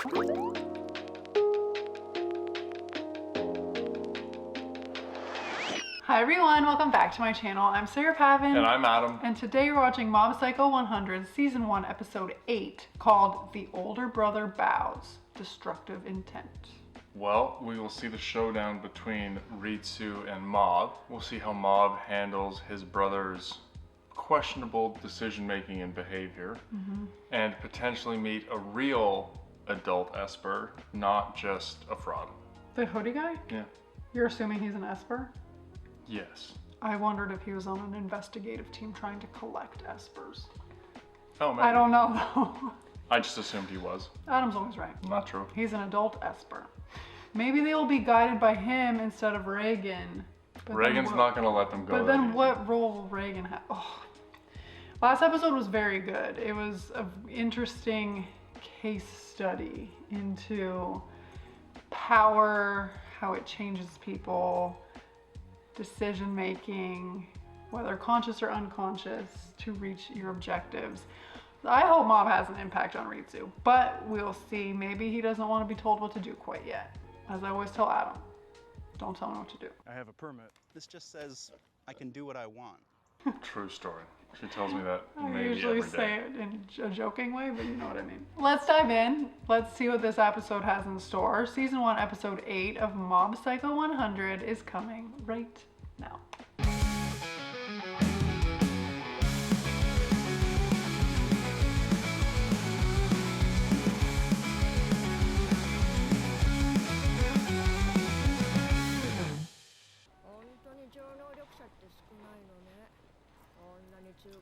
Hi everyone, welcome back to my channel. I'm Sarah Pavin. And I'm Adam. And today we're watching Mob Psycho 100 Season 1 Episode 8 called The Older Brother Bows, Destructive Intent. Well, we will see the showdown between Ritsu and Mob. We'll see how Mob handles his brother's questionable decision-making and behavior, and potentially meet a real adult Esper, not just a fraud. The hoodie guy? Yeah. You're assuming he's an Esper? Yes. I wondered if he was on an investigative team trying to collect Espers. Oh, maybe. I don't know though. I just assumed he was. Adam's always right. Not true. He's an adult Esper. Maybe they will be guided by him instead of Reagan. But Reagan's not going to let them go. But then what role will Reagan have? Oh. Last episode was very good. It was an interesting case study into power, how it changes people, decision making, whether conscious or unconscious, to reach your objectives. I hope Mob has an impact on Ritsu, but we'll see. Maybe he doesn't want to be told what to do quite yet. As I always tell Adam, don't tell him what to do. I have a permit. This just says I can do what I want. True story. She tells me that I maybe usually every day. say it in a joking way, but you know what I mean. Let's dive in. Let's see what this episode has in store. Season 1, Episode 8 of Mob Psycho 100 is coming right now.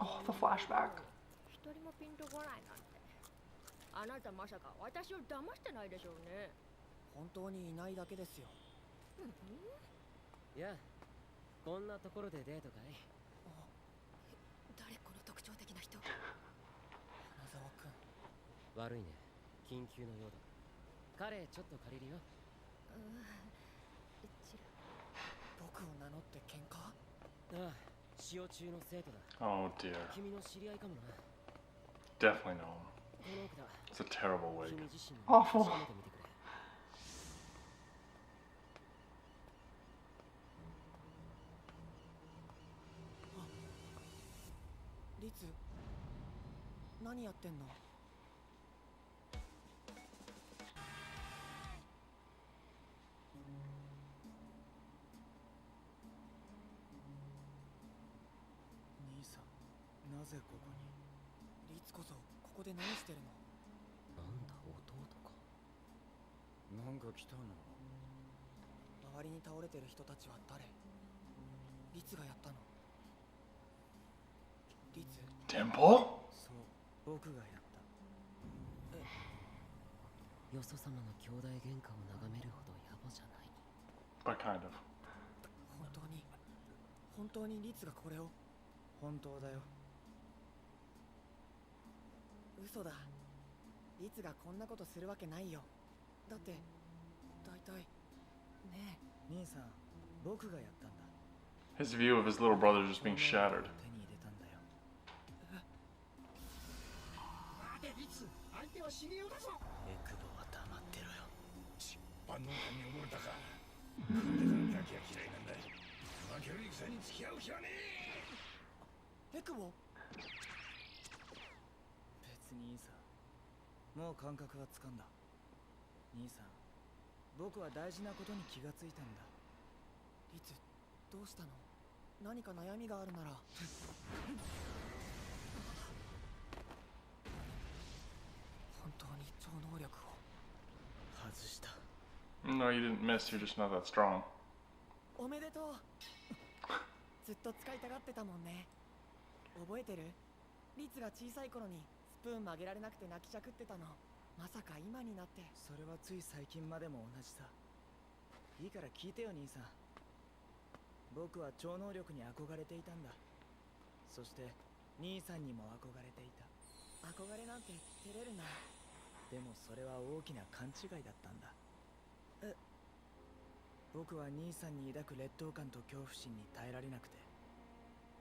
Oh, the flashback. 一人もピンとこないなんて。あなたまさか私を騙してないでしょうね。本当にいないだけですよ。いや、こんなところでデートかい？誰この特徴的な人？花沢君。悪いね。緊急のようだ。彼ちょっと借りるよ。僕を名乗って喧嘩？ああ、使用中の生徒だ。Oh dear. 君の知り合いかもな。Definitely know him. この奥だ。It's a terrible wig. 君自身に Awful. 確かめてみてくれ。リツ、何やってんの？兄さん、なぜここに？リツこそここで何してるの？なんだ、弟か。なんか来たの？周りに倒れてる人たちは誰？リツがやったの？リツ？ Dimple? そう、僕がやった。よそ様の兄弟喧嘩を眺めるほど野暮じゃない。But kind of. 本当にリツがこれを？本当だよ。嘘だ。リツがこんなことするわけないよ。だって大体ねえ。兄さん、僕がやったんだ。 His view of his little brother just being shattered. 手に入れたんだよ。待てリツ、相手は死にようだぞ。エクボは黙ってろよ。万能感に溺れたか。なんでガキが嫌いなんだ。負ける戦に付き合う気はねえ。エクボ？別にいいさ。もう感覚はつかんだ。兄さん、僕は大事なことに気がついたんだ。リツ、どうしたの？何か悩みがあるなら。本当に超能力を外した。 No, you didn't miss. You're just not that strong. おめでとう。ずっと使いたがってたもんね。覚えてる？リツが小さい頃にスプーン曲げられなくて泣きじゃくってたの。まさか今になって。それはつい最近までも同じさ。いいから聞いてよ兄さん。僕は超能力に憧れていたんだ。そして兄さんにも憧れていた。憧れなんて照れるな。でもそれは大きな勘違いだったんだ。僕は兄さんに抱く劣等感と恐怖心に耐えられなくて、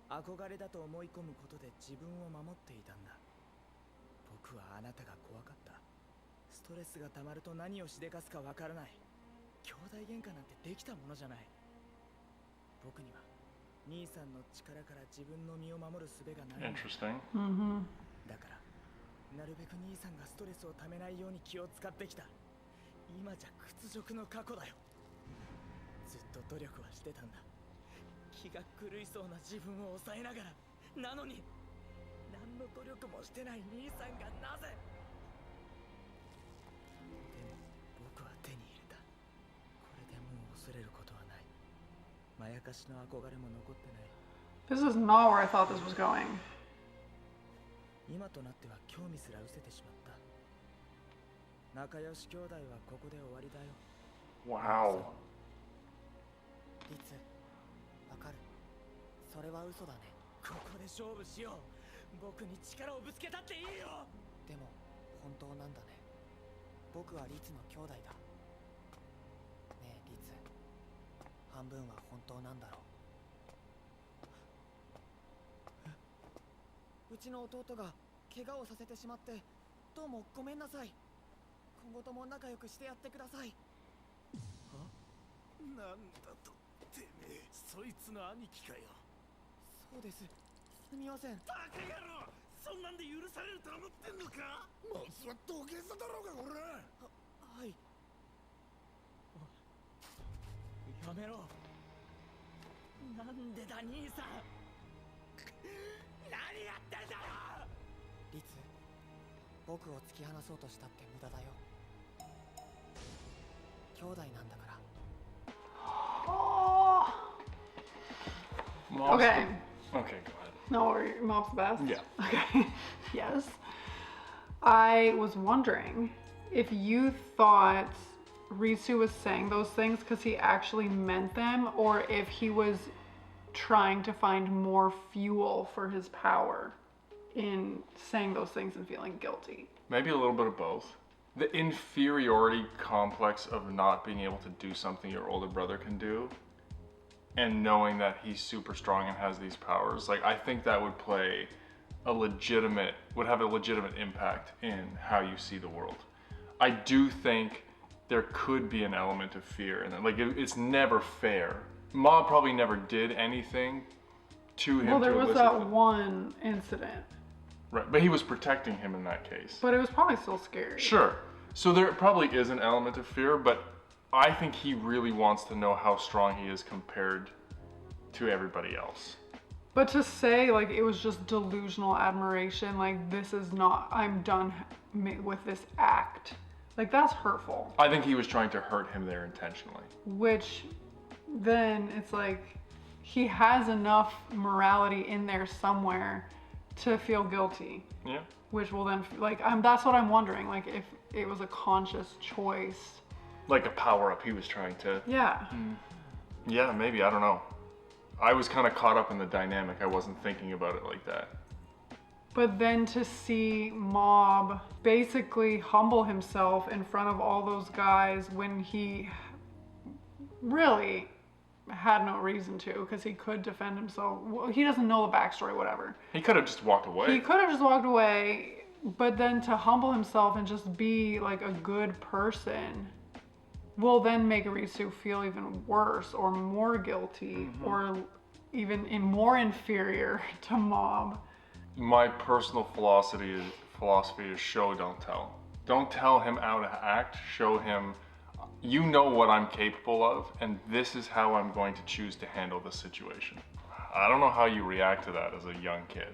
憧れだと思い込むことで自分を守っていたんだ。僕はあなたが怖かった。ストレスが溜まると何をしでかすかわからない。兄弟喧嘩なんてできたものじゃない。僕には兄さんの力から自分の身を守る術がないんだ。 Interesting. だからなるべく兄さんがストレスをためないように気を使ってきた。今じゃ屈辱の過去だよ。ずっと努力はしてたんだ。気が狂いそうな自分を抑えながら。なのに何の努力もしてない兄さんがなぜ。でも僕は手に入れた。これでもう恐れることはない。まやかしの憧れも残ってない。 This is not where I thought this was going. 今となっては興味すら失せてしまった。仲良し兄弟はここで終わりだよ。 Wow. リツ、わかる。それは嘘だね。ここで勝負しよう。僕に力をぶつけたっていいよ。でも本当なんだね。僕はリツの兄弟だ。ねえリツ、半分は本当なんだろう。うちの弟が怪我をさせてしまってどうもごめんなさい。今後とも仲良くしてやってください。なんだとてめえ、そいつの兄貴かよ。そうです、すみません。バカ野郎、そんなんで許されると思ってんのか。まずは土下座だろうがこれ。はい。やめろ。なんでだ兄さん。何やってんだよ。リツ、僕を突き放そうとしたって無駄だよ。兄弟なんだから。 Oh. Mob's Okay. the- okay, go ahead. No, Mob's the best? Yeah. Okay. Yes. I was wondering if you thought Ritsu was saying those things because he actually meant them, or if he was trying to find more fuel for his power in saying those things and feeling guilty. Maybe a little bit of both. The inferiority complex of not being able to do something your older brother can do, and knowing that he's super strong and has these powers, like I think that would have a legitimate impact in how you see the world. I do think there could be an element of fear, and like it's never fair. Ma probably never did anything to him. Well, there to was elicit that the- one incident, Right, but he was protecting him in that case. but it was probably still scary. Sure. So there probably is an element of fear, but I think he really wants to know how strong he is compared to everybody else. But to say like it was just delusional admiration, like this is not, I'm done with this act, like that's hurtful. I think he was trying to hurt him there intentionally. Which then it's like he has enough morality in there somewhere to feel guilty, Yeah. which will then like that's what I'm wondering, like if it was a conscious choice. Like a power up he was trying to. Yeah. Yeah, maybe. I don't know. I was kind of caught up in the dynamic. I wasn't thinking about it like that. But then to see Mob basically humble himself in front of all those guys when he really had no reason to, because he could defend himself. Well, he doesn't know the backstory, whatever. He could have just walked away. He could have just walked away, but then to humble himself and just be like a good person will then make Ritsu feel even worse or more guilty or even more inferior to Mob. My personal philosophy is show, don't tell. Don't tell him how to act. Show him, you know what I'm capable of, and this is how I'm going to choose to handle the situation. I don't know how you react to that as a young kid.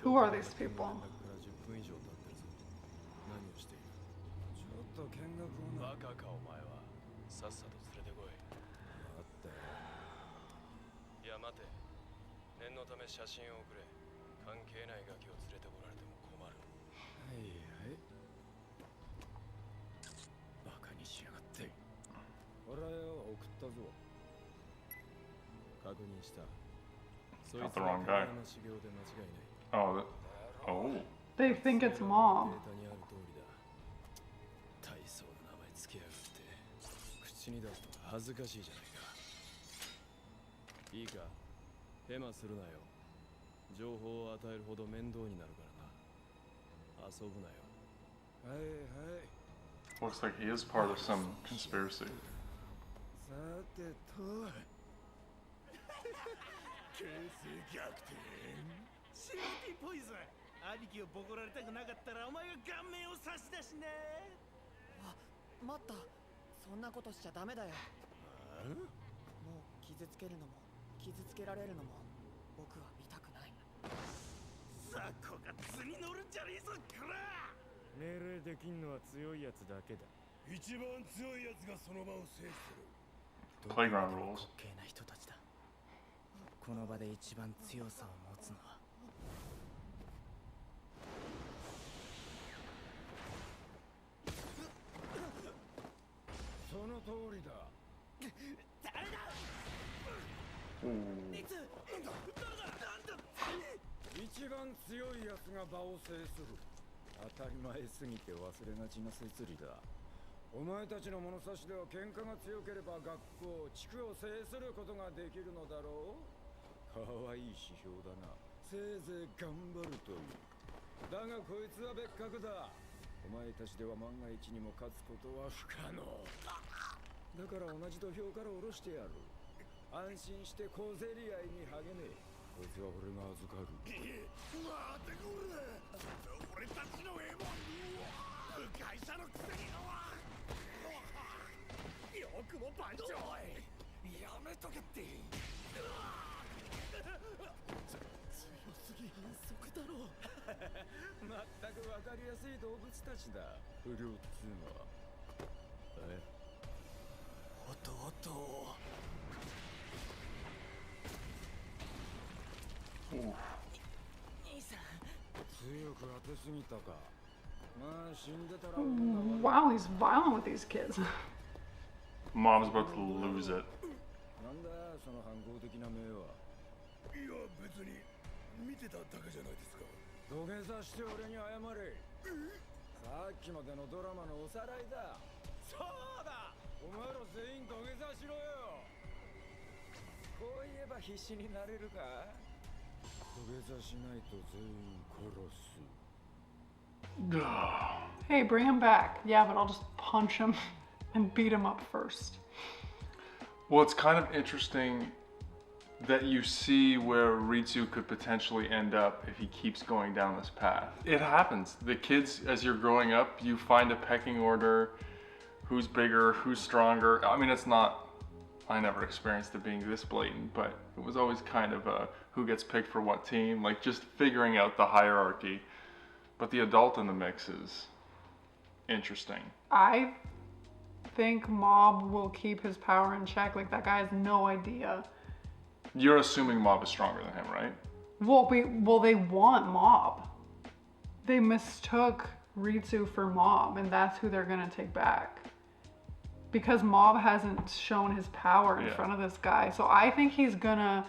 Who are these people? バカかお前は。さっさと連れてこい。待って。いや待て。念のため写真をくれ。関係ないガキを連れてこられても困る。はいはい。バカにしやがって。俺は送ったぞ。確認した。そい Got つ the は wrong guy. の修行で間違いない。 Oh, oh. They think it's Mob. データにある通りだ。大層な名前つけやがって口に出すと恥ずかしいじゃないか。いいか、ヘマするなよ。情報を与えるほど面倒になるからな。遊ぶなよ。はいはい。 Looks like he is part of some conspiracy. さてと。形勢逆転。シルティポイズン。兄貴をボコられたくなかったらお前が顔面を差し出しな。あ、待った。そんなことしちゃダメだよ。もう傷つけるのも傷つけられるのも僕は見たくない。さあこが図に乗るんじゃねえぞこら。命令できんのは強いやつだけだ。一番強いやつがその場を制する。 Playground rules. 滑稽な人たちだ。この場で一番強さを持つのはその通りだ。誰だ。 Ooh. リツ。一番強いやつが場を制する。当たり前すぎて忘れがちな摂理だ。お前たちの物差しでは喧嘩が強ければ学校、地区を制することができるのだろう。かわいい指標だな。せいぜい頑張るといい。だがこいつは別格だ。お前たちでは万が一にも勝つことは不可能。だから同じ土俵から下ろしてやる。安心して小競り合いに励め。こいつは俺が預かる。待ってくれ。俺たちの獲物。部外者のくせによくも番長。やめとけって。強すぎ変則だろう。まったく分かりやすい動物たちだ。不良っつうのは。え？弟。 Ooh. 強く当てすぎたか。まあ死んでたら Wow, he's violent with these kids. Mom's about to lose it. なんだその反抗的な目は。いや別に見てただけじゃないですか。土下座して俺に謝れ。さっきまでのドラマのおさらいだ。そうだ。お前ら全員土下座しろよ。こう言えば必死になれるか。 土下座しないと全員殺す。 Hey, bring him back. Yeah, but I'll just punch him and beat him up first. Well, it's kind of interesting that you see where Ritsu could potentially end up if he keeps going down this path. It happens. The kids, as you're growing up, you find a pecking order. Who's bigger, who's stronger. I mean, it's not, I never experienced it being this blatant, but it was always kind of a who gets picked for what team, like just figuring out the hierarchy. But the adult in the mix is interesting. I think Mob will keep his power in check. Like, that guy has no idea. You're assuming Mob is stronger than him, right? Well, they want Mob. They mistook Ritsu for Mob, and that's who they're gonna take back. Because Mob hasn't shown his power in front of this guy. So I think he's gonna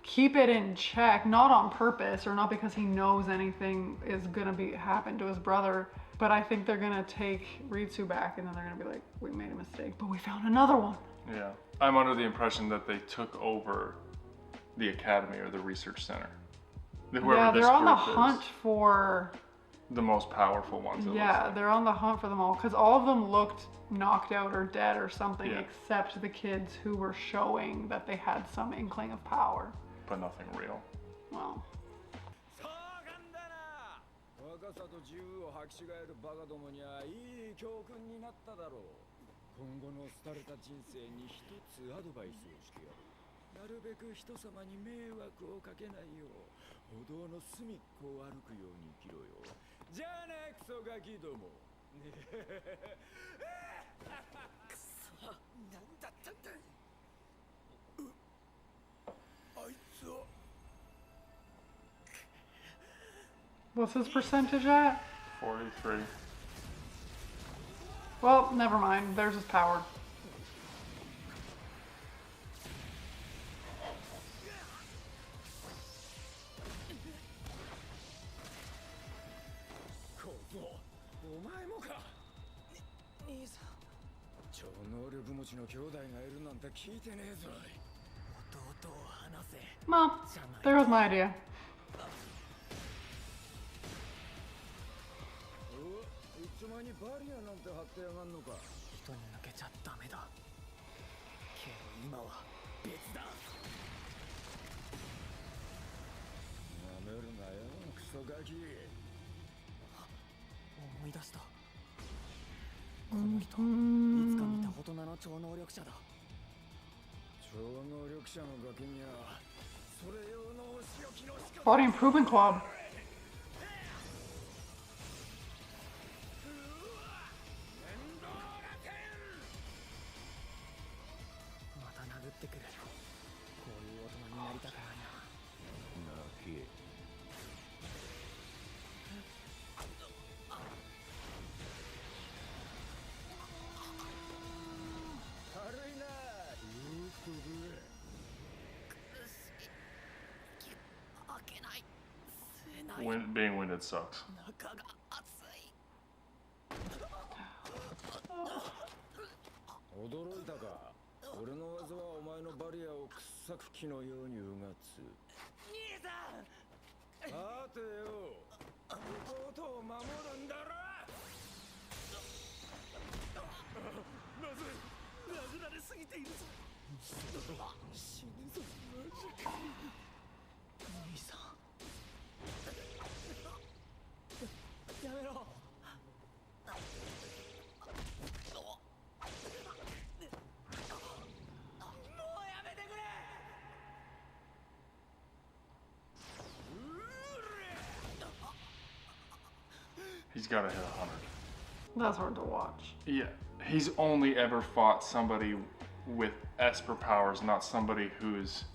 keep it in check, not on purpose or not because he knows anything is gonna happen to his brother, but I think they're gonna take Ritsu back and then they're gonna be like, we made a mistake, but we found another one. Yeah. I'm under the impression that they took over the academy or the research center. Yeah, they're on the hunt for the most powerful ones. Yeah, they're on the hunt for them all because all of them looked knocked out or dead or something, except the kids who were showing that they had some inkling of power. But nothing real. Well. 若さと自由を履き違えるバカどもにはいい教訓になっただろう。今後の廃れた人生に一つアドバイスをしてやる。なるべく人様に迷惑をかけないよう、歩道の隅っこを歩くように生きろよ。じゃあね、クソガキども。くそ、なんだったんだ。あいつは。 What's his percentage at? 43. Well, never mind. There's his power. Well, there was my idea. ちょ前にバリアなんて張ってやがんのか。人に抜けちゃダメだけど今は別だ。なめるなよクソガキ。思い出した。この人いつか見た大人の超能力者だ。超能力者のガキにはそれ用のお仕置きの仕方。 Body Improvement Club. また殴ってくる。こういう大人になりたくないな。泣き。軽いな。よく飛ぶ。開けない。吸えない。 Being winded sucks. 中が熱い。驚いたか。俺の技はお前のバリアを掘削機のようにうがつ。兄さん。さてよ、弟を守るんだろ。まずい。殴られすぎているぞ。死ぬぞマジか。兄さん。やめろ。もうやめてくれ。 He's got to hit 100. That's hard to watch. Yeah, he's only ever fought somebody with Esper powers, not somebody who's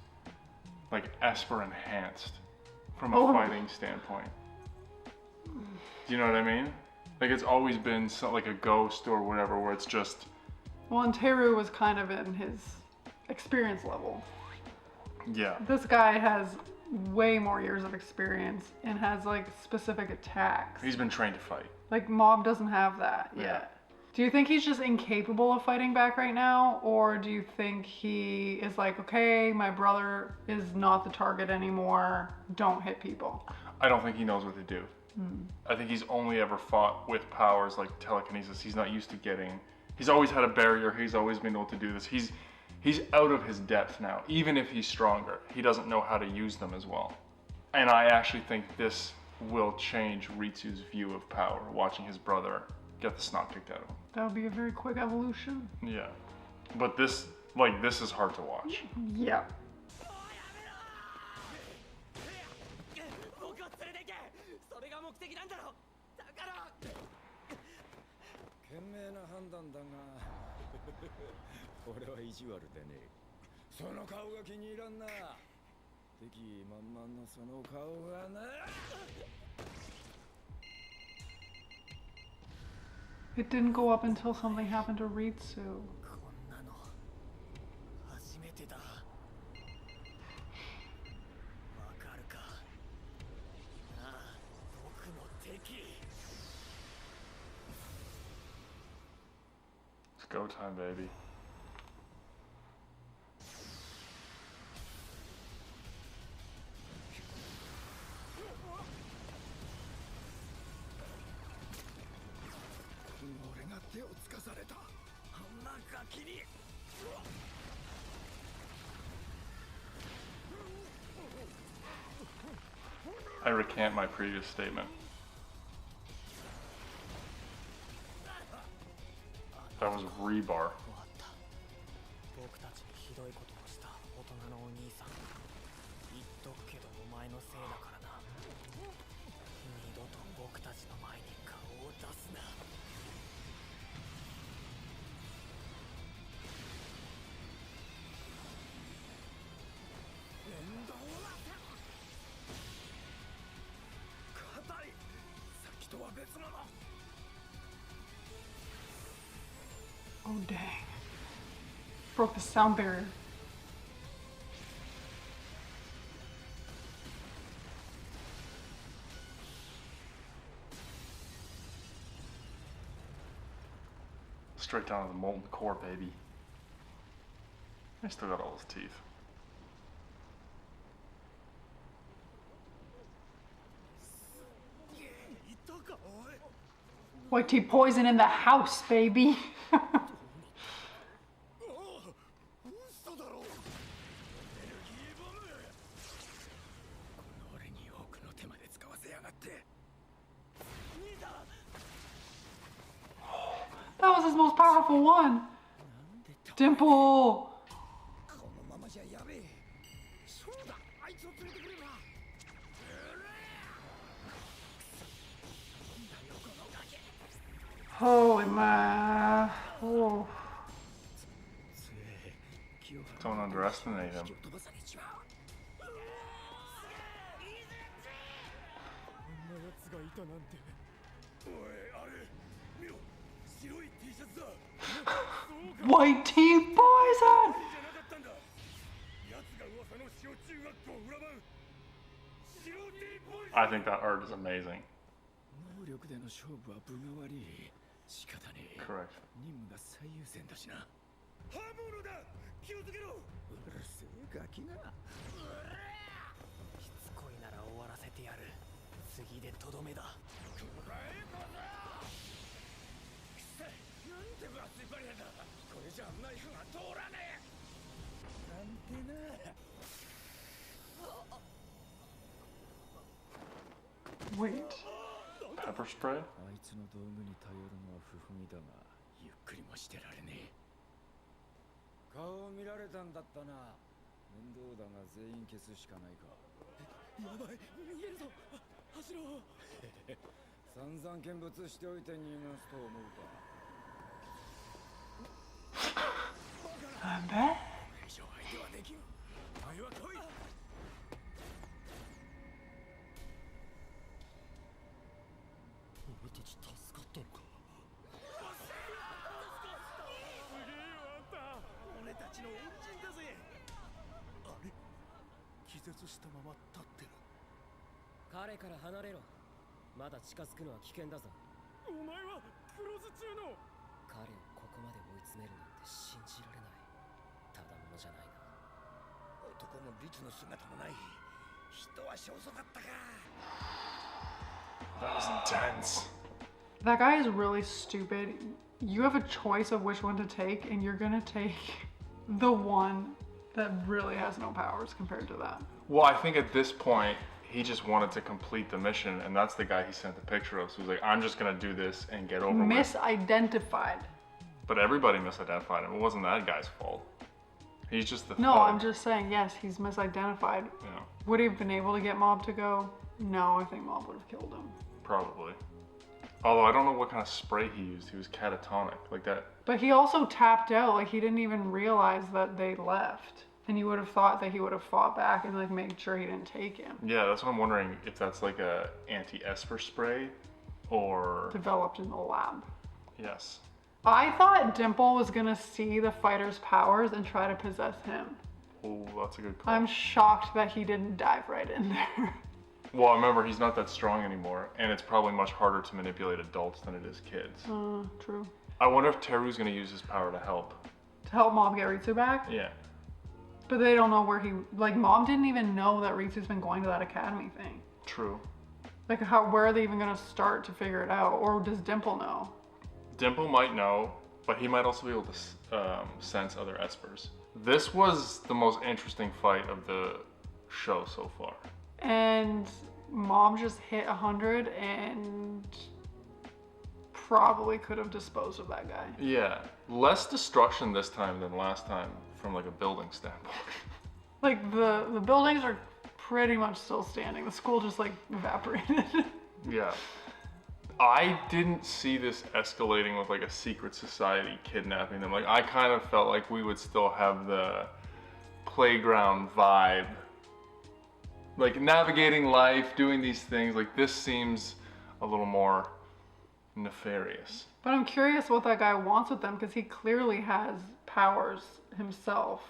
like Esper enhanced from a Oh. fighting standpoint. Do you know what I mean? Like it's always been like a ghost or whatever, where it's just Well, and Teru was kind of in his experience level. yeah. This guy has way more years of experience and has like specific attacks. He's been trained to fight. Like Mob doesn't have that Yeah. yet. Do you think he's just incapable of fighting back right now? Or do you think he is like, okay, my brother is not the target anymore, don't hit people? I don't think he knows what to do. I think he's only ever fought with powers like telekinesis. He's not used to getting. He's always had a barrier. He's always been able to do this. He's out of his depth now. Even if he's stronger, he doesn't know how to use them as well. And I actually think this will change Ritsu's view of power, watching his brother get the snot kicked out of him. That would be a very quick evolution. Yeah. But this is hard to watch. Yeah. 僕を連れて行け。それが目的なんだろ。だから。賢明な判断だが俺は意地悪でね。その顔が気に入らんな。敵満々のその顔がな。 It didn't go up until something happened to Ritsu. こんなの初めてだ。わかるか。ああ、僕の敵。 It's go time, baby. I recant my previous statement. That was rebar. 終わった。僕たちにひどいことをした大人のお兄さん。言っとくけどお前のせいだからな。二度と僕たちの前に顔を出すな。面倒な。硬い。さっきとは別物。 Oh dang. Broke the sound barrier. Straight down to the molten core, baby. I still got all his teeth. いたかおい。White tea poison in the house, baby. 嘘だろ。エネルギーボム。この俺に多くの手まで使わせやがって。兄さん。 That was his most powerful one. Dimple. このままじゃやべえ。そうだ、あいつを連れてくれば。 Holy man. Oh. Don't underestimate him. こんな奴がいたなんて。おい、あれ、見ろ。白い T シャツだ。 White tea poison. じゃなかったんだ。奴が噂の小中学校裏番。白 T ボーイズ。 I think that art is amazing. 能力での勝負は分が悪い。仕方ねえ。 Correct. 任務が最優先だしな。刃物だ。気をつけろ。うるせえガキが。しつこいなら終わらせてやる。次でとどめだ。こらえこら。くせえ。なんて分厚いバリアだ。これじゃナイフが通らねえ。なんてな。 Wait. Pepper spray? あいつの道具に頼るのは不本意だが、ゆっくりもしてられねえ。顔を見られたんだったな。面倒だが全員消すしかないか。やばい、逃げるぞ。走ろう。散々見物しておいて逃がすと思うか。I'm back. これ以上相手はできん。お前は来い。 俺たち助かったのか。すげえよあんた。俺たちの恩人だぜ。あれ、気絶したまま立ってる。彼から離れろ。まだ近づくのは危険だぞ。お前はクローズ中の。彼をここまで追い詰めるなんて信じられない。ただものじゃないな。男の律の姿もない。人は少数だったか。 That was intense. That guy is really stupid. You have a choice of which one to take, and you're gonna take the one that really has no powers compared to that. Well, I think at this point, he just wanted to complete the mission, and that's the guy he sent the picture of. So he's like, I'm just gonna do this and get over with. Misidentified. But everybody misidentified him. It wasn't that guy's fault. He's just the No, thug. I'm just saying, yes, he's misidentified. Yeah, Would he have been able to get Mob to go? No, I think Mob would have killed him. probably. Although I don't know what kind of spray he used. He was catatonic, like that. But he also tapped out, like he didn't even realize that they left. And you would have thought that he would have fought back and like made sure he didn't take him. Yeah, that's what I'm wondering if that's like a anti-esper spray, or Developed in the lab. yes. I thought Dimple was gonna see the fighter's powers and try to possess him. Oh, that's a good call. I'm shocked that he didn't dive right in there. Well, remember, he's not that strong anymore, and it's probably much harder to manipulate adults than it is kids. True. I wonder if Teru's gonna use his power to help. To help Mom get Ritsu back? Yeah. But they don't know where he, like Mom didn't even know that Ritsu's been going to that academy thing. True. Like where are they even gonna start to figure it out? Or does Dimple know? Dimple might know, but he might also be able to sense other espers. This was the most interesting fight of the show so far. And Mom just hit 100 and probably could have disposed of that guy. Yeah, less destruction this time than last time from like a building standpoint. Like the buildings are pretty much still standing. The school just like evaporated. Yeah. I didn't see this escalating with like a secret society kidnapping them. Like I kind of felt like we would still have the playground vibe. Like navigating life, doing these things. Like this seems a little more nefarious. But I'm curious what that guy wants with them because he clearly has powers himself.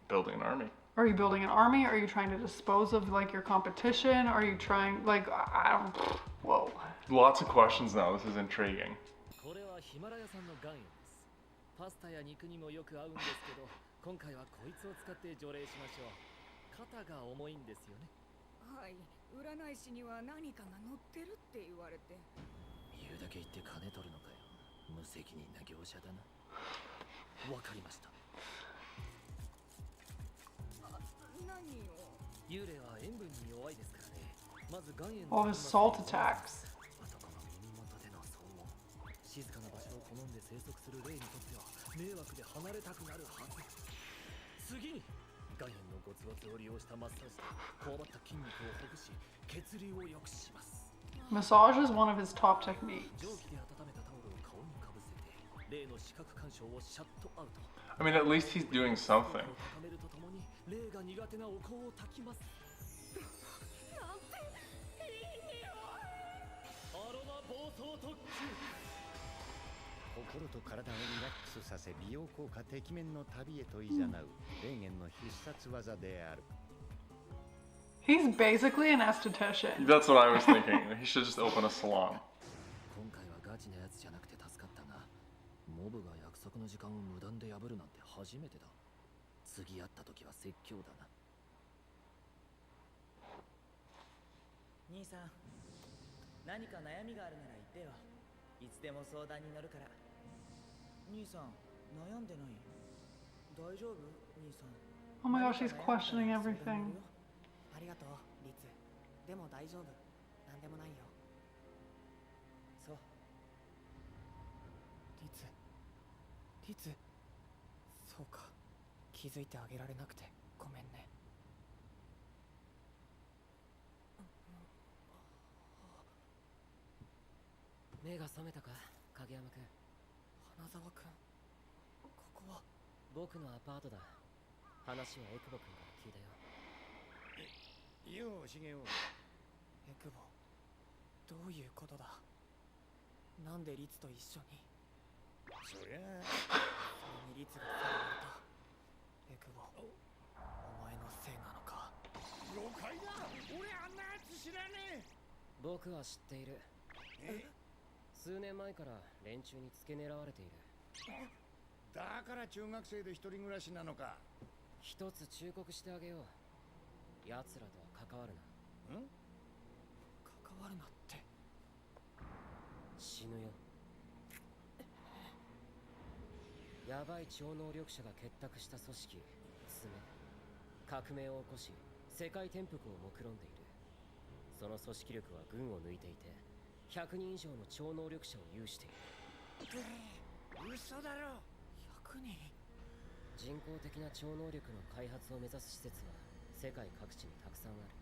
Building an army. Are you building an army? Are you trying to dispose of like your competition? Are you trying like I don't whoa. Lots of questions now. This is intriguing. これはヒマラヤ産の岩塩です。パスタや肉にもよく合うんですけど、今回はこいつを使って除霊しましょう。肩が重いんですよね。はい、占い師には何かが乗ってるって言われて。言うだけ言って金取るのかよ。無責任な業者だな。わかりました。何を。幽霊は塩分に弱いですからね。まず岩塩 All his salt attacks. 男の耳元での騒音。静かな場所を好んで生息する霊にとっては迷惑で離れたくなるはず。次に岩塩のゴツゴツを利用したマッサージでこわばった筋肉をほぐし血流を良くします。 Massage is one of his top techniques. 蒸気で温めたタオルを顔にかぶせて霊の視覚干渉をシャットアウト。 I mean, at least he's doing something. 高めるとともに霊が苦手なお香を焚きます。アロマ暴走特急。心と体をリラックスさせ美容効果てきめんの旅へと誘う霊言の必殺技である。 He's basically an esthetician. That's what I was thinking. He should just open a salon. 今回はガチなやつじゃなくて助かったが、モブが約束の時間を無断で破るなんて初めてだ。次会った時は説教だな。兄さん、何か悩みがあるなら言ってよ。いつでも相談に乗るから。兄さん、悩んでない？大丈夫？兄さん。 Oh my gosh, he's questioning everything. ありがとう、リツ。でも大丈夫。なんでもないよ。そう。リツ。そうか。気づいてあげられなくてごめんね。目が覚めたか、影山くん。花沢くん、ここは。僕のアパートだ。話はエクボくんから聞いたよ。よう、シゲオ。エクボ、どういうことだ。なんでリツと一緒に。そりゃあ。それにリツがさらわれた。エクボ、お前のせいなのか。了解だ。俺あんなやつ知らねえ。僕は知っている。数年前から連中に付け狙われている。だから中学生で一人暮らしなのか。一つ忠告してあげよう。奴らとは関わるな。ん？関わるなって。死ぬよ。やばい超能力者が結託した組織、爪。革命を起こし、世界転覆を目論んでいる。その組織力は群を抜いていて、100人以上の超能力者を有している。嘘だろ。100人。人工的な超能力の開発を目指す施設は世界各地にたくさんある。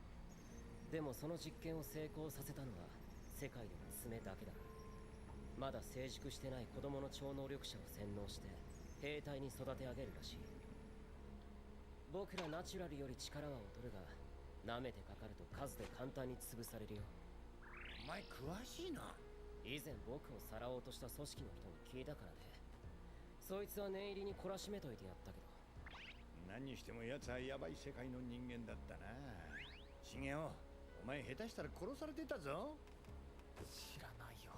でもその実験を成功させたのは世界でも爪だけだ。まだ成熟してない子供の超能力者を洗脳して兵隊に育て上げるらしい。僕らナチュラルより力は劣るが、舐めてかかると数で簡単に潰されるよ。お前詳しいな。以前僕をさらおうとした組織の人に聞いたからね。そいつは念入りに懲らしめといてやったけど。何にしても奴はヤバい世界の人間だったな。シゲオ、お前下手したら殺されてたぞ。知らないよ。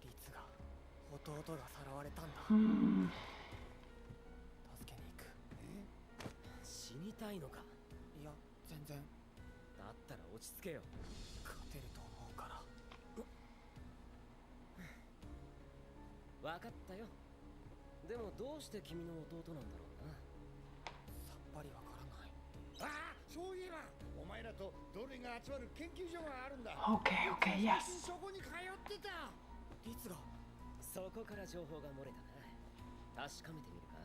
リツが、弟がさらわれたんだ。助けに行く。死にたいのか？いや、全然。だったら落ち着けよ。勝てると思うから。分かったよ。でもどうして君の弟なんだろうな。さっぱりわからない。ああ、そういえばお前らと奴隷が集まる研究所があるんだ。 Okay, okay, yes. そこに通ってた。リツが。そこから情報が漏れたな。確かめてみるか？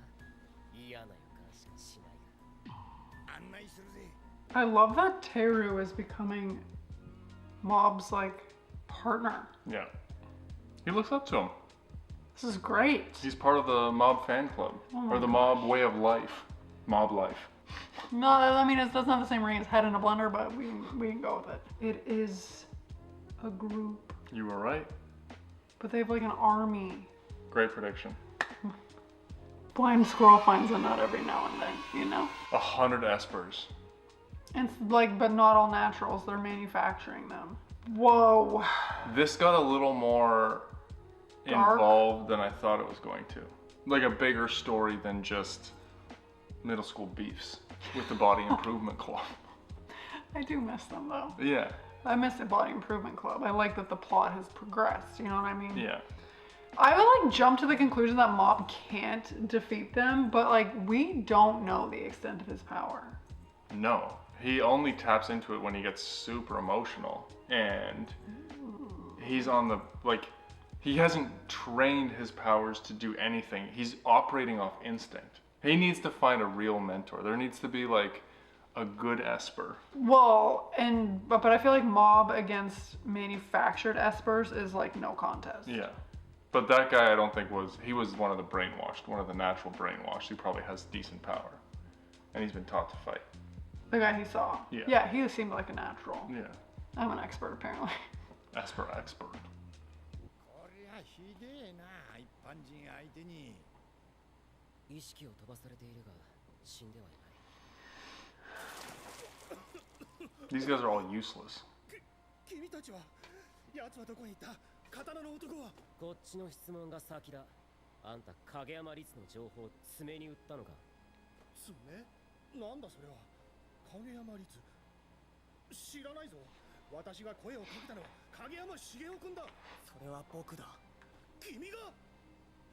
嫌な予感しかしないが。案内するぜ。 I love that Teru is becoming Mob's like partner. Yeah. He looks up to him. This is great. He's part of the mob fan club. Or the mob way of life. Mob life. No, I mean, it doesn't have the same ring as Head in a Blender, but we can go with it. It is a group, You were right. but they have like an army. Great prediction. Blind squirrel finds a nut every now and then, you know? 100 espers. It's like, but not all naturals. They're manufacturing them. Whoa. This got a little more Dark. involved than I thought it was going to. Like a bigger story than just middle school beefs with the Body Improvement Club. I do miss them though. Yeah. I missed the Body Improvement Club. I like that the plot has progressed, you know what I mean? Yeah. I would like jump to the conclusion that Mob can't defeat them, but like we don't know the extent of his power. No. He only taps into it when he gets super emotional. And he's on the, like, he hasn't trained his powers to do anything. He's operating off instinct. He needs to find a real mentor. There needs to be like a good Esper. Well, but I feel like Mob against manufactured Espers is like no contest. Yeah. But that guy I don't think he was one of the brainwashed, one of the natural brainwashed. He probably has decent power. And he's been taught to fight. The guy he saw. Yeah. Yeah, he seemed like a natural. Yeah. I'm an expert apparently. Esper expert. こりゃひでえな、一般人相手に。意識を飛ばされているが死んではいない。 These guys are all useless. 君たちは奴はどこに行った？刀の男は。こっちの質問が先だ。あんた影山律の情報を爪に打ったのか？爪？なんだそれは。影山律。知らないぞ。私が声をかけたのは影山茂雄君だ。それは僕だ。君が？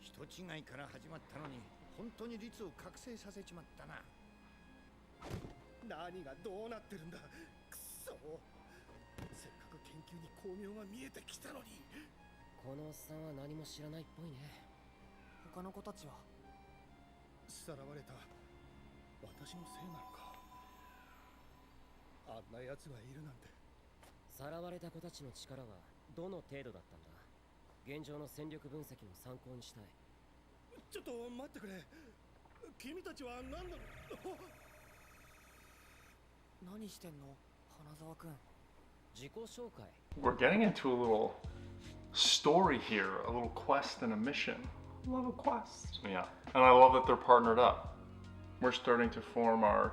人違いから始まったのに、本当に律を覚醒させちまったな。何がどうなってるんだ。くそ。せっかく研究に巧妙が見えてきたのに。このおっさんは何も知らないっぽいね。他の子たちはさらわれた私のせいなのか。あんな奴がいるなんて。さらわれた子たちの力はどの程度だったんだ？現状の戦力分析の参考にしたい。ちょっと待ってくれ。君たちは何なの？何してんの花沢くん。自己紹介。 We're getting into a little story here, a little quest and a mission. Love a quest. Yeah. And I love that they're partnered up. We're starting to form our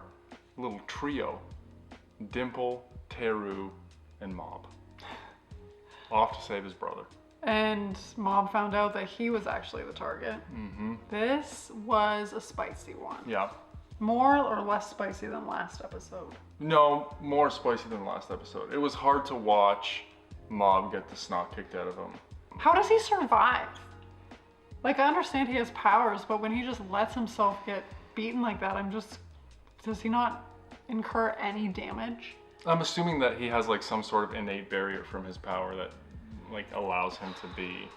little trio. Dimple, Teru, and Mob. Off to save his brother. And Mob found out that he was actually the target. Mm-hmm. This was a spicy one. Yeah. More or less spicy than last episode? No, more spicy than last episode. It was hard to watch Mob get the snot kicked out of him. How does he survive? Like, I understand he has powers, but when he just lets himself get beaten like that, does he not incur any damage? I'm assuming that he has like some sort of innate barrier from his power that like allows him to be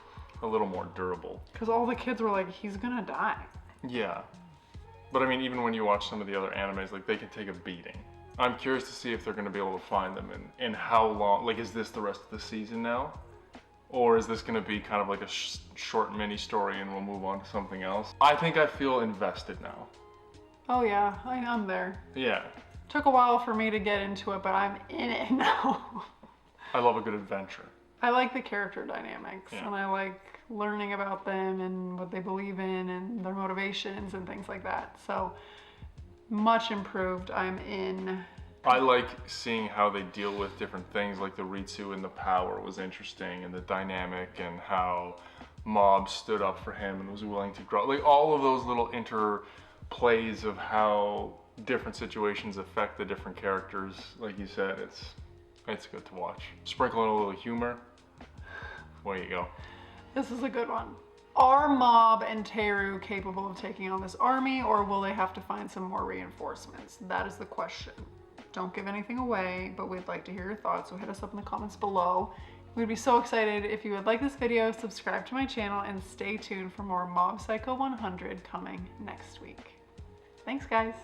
a little more durable. Because all the kids were like, he's gonna die. Yeah. But I mean, even when you watch some of the other animes, like they can take a beating. I'm curious to see if they're gonna be able to find them and how long, like is this the rest of the season now? Or is this gonna be kind of like a short mini story and we'll move on to something else? I think I feel invested now. Oh yeah, I'm there. Yeah. Took a while for me to get into it, but I'm in it now. I love a good adventure. I like the character dynamics, Yeah. and I like learning about them and what they believe in and their motivations and things like that. So, much improved. I'm in. I like seeing how they deal with different things, like the Ritsu and the power was interesting, and the dynamic, and how Mob stood up for him and was willing to grow. Like all of those little interplays of how different situations affect the different characters. Like you said, it's good to watch. Sprinkle in a little humor. Away you go. This is a good one. Are Mob and Teru capable of taking on this army, or will they have to find some more reinforcements? That is the question. Don't give anything away, but we'd like to hear your thoughts, so hit us up in the comments below. We'd be so excited if you would like this video, subscribe to my channel, and stay tuned for more Mob Psycho 100 coming next week. Thanks, guys.